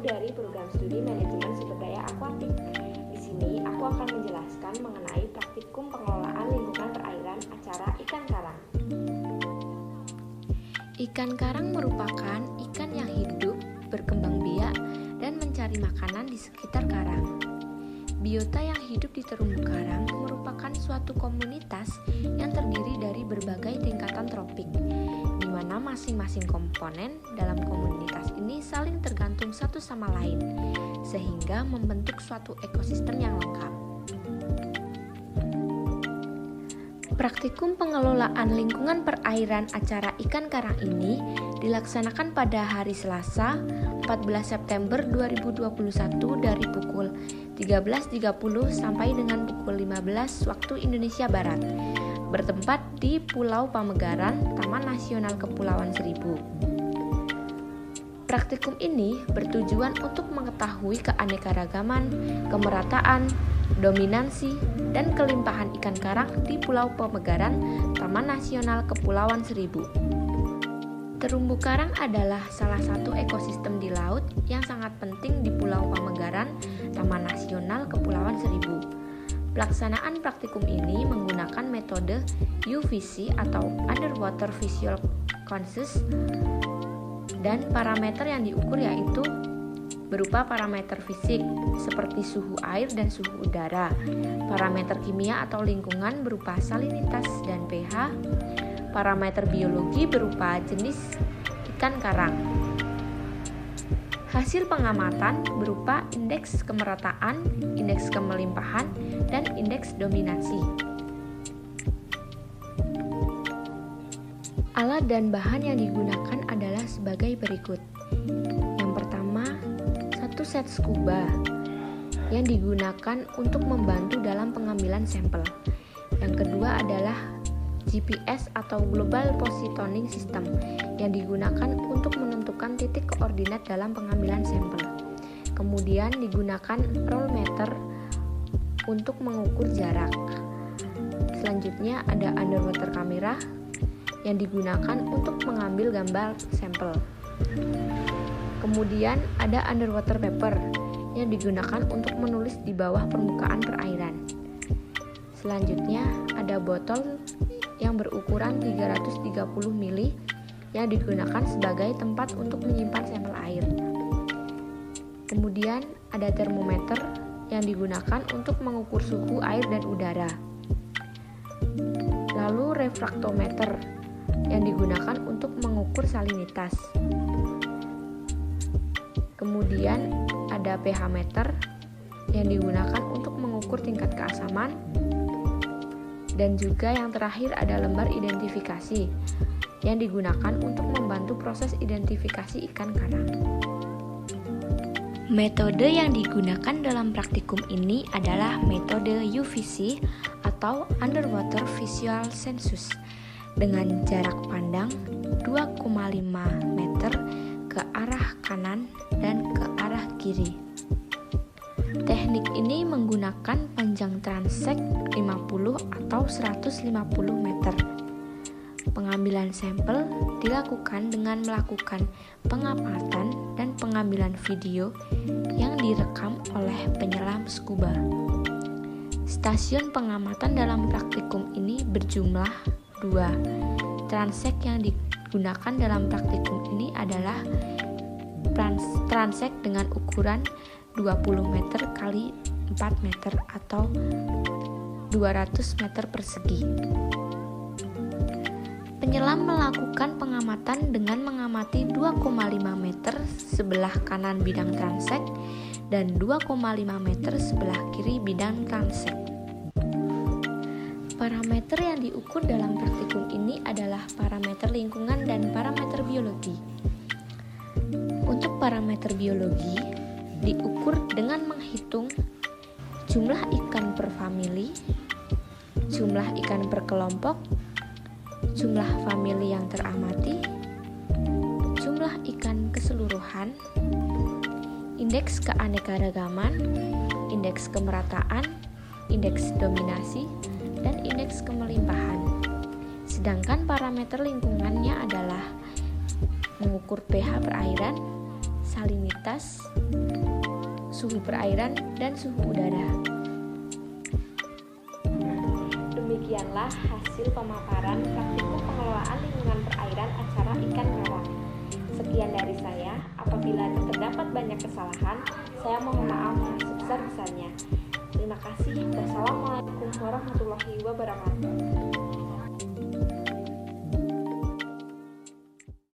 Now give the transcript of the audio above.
aku dari program studi manajemen sumber daya akuatik. Di sini aku akan menjelaskan mengenai praktikum pengelolaan lingkungan perairan acara ikan karang. Ikan karang merupakan ikan yang hidup, berkembang biak, dan mencari makanan di sekitar karang. Biota yang hidup di terumbu karang merupakan suatu komunitas yang terdiri dari berbagai tingkatan tropik, di mana masing-masing komponen dalam komunitas ini saling tergantung satu sama lain, sehingga membentuk suatu ekosistem yang lengkap. Praktikum pengelolaan lingkungan perairan acara ikan karang ini dilaksanakan pada hari Selasa, 14 September 2021 dari pukul 13.30 sampai dengan pukul 15 waktu Indonesia Barat, bertempat di Pulau Pamegaran, Taman Nasional Kepulauan Seribu. Praktikum ini bertujuan untuk mengetahui keanekaragaman, kemerataan, dominansi, dan kelimpahan ikan karang di Pulau Pamegaran, Taman Nasional Kepulauan Seribu. Terumbu karang adalah salah satu ekosistem di laut yang sangat penting di Pulau Pamegaran, Taman Nasional Kepulauan Seribu. Pelaksanaan praktikum ini menggunakan metode UVC atau Underwater Visual Conscious, dan parameter yang diukur yaitu berupa parameter fisik seperti suhu air dan suhu udara, parameter kimia atau lingkungan berupa salinitas dan pH, parameter biologi berupa jenis ikan karang. Hasil pengamatan berupa indeks kemerataan, indeks kemelimpahan, dan indeks dominasi. Alat dan bahan yang digunakan adalah sebagai berikut. Yang pertama, satu set scuba yang digunakan untuk membantu dalam pengambilan sampel. Yang kedua adalah GPS atau Global Positioning System yang digunakan untuk menentukan titik koordinat dalam pengambilan sampel. Kemudian digunakan roll meter untuk mengukur jarak. Selanjutnya ada underwater camera yang digunakan untuk mengambil gambar sampel. Kemudian ada underwater paper yang digunakan untuk menulis di bawah permukaan perairan. Selanjutnya ada botol yang berukuran 330 ml yang digunakan sebagai tempat untuk menyimpan sampel air. Kemudian ada termometer yang digunakan untuk mengukur suhu air dan udara. Lalu refraktometer yang digunakan untuk mengukur salinitas. Kemudian ada pH meter yang digunakan untuk mengukur tingkat keasaman. Dan juga yang terakhir ada lembar identifikasi yang digunakan untuk membantu proses identifikasi ikan karang. Metode yang digunakan dalam praktikum ini adalah metode UVC atau Underwater Visual Census dengan jarak pandang 2,5 meter ke arah kanan dan ke arah kiri. Teknik ini menggunakan panjang transek 50 atau 150 meter. Pengambilan sampel dilakukan dengan melakukan pengamatan dan pengambilan video yang direkam oleh penyelam scuba. Stasiun pengamatan dalam praktikum ini berjumlah 2. Transek yang digunakan dalam praktikum ini adalah transek dengan ukuran 20 meter kali 4 meter atau 200 meter persegi. Penyelam melakukan pengamatan dengan mengamati 2,5 meter sebelah kanan bidang transek dan 2,5 meter sebelah kiri bidang transek. Parameter yang diukur dalam praktikum ini adalah parameter lingkungan dan parameter biologi. Untuk parameter biologi diukur dengan menghitung jumlah ikan per famili, jumlah ikan per kelompok, jumlah famili yang teramati, jumlah ikan keseluruhan, indeks keanekaragaman, indeks kemerataan, indeks dominasi, dan indeks kemelimpahan. Sedangkan parameter lingkungannya adalah mengukur pH perairan, salinitas, suhu perairan, dan suhu udara. Demikianlah hasil pemaparan praktikum pengelolaan lingkungan perairan acara ikan karang. Sekian dari saya. Apabila terdapat banyak kesalahan, saya mohon maaf sebesar-besarnya. Terima kasih. Wassalamualaikum warahmatullahi wabarakatuh.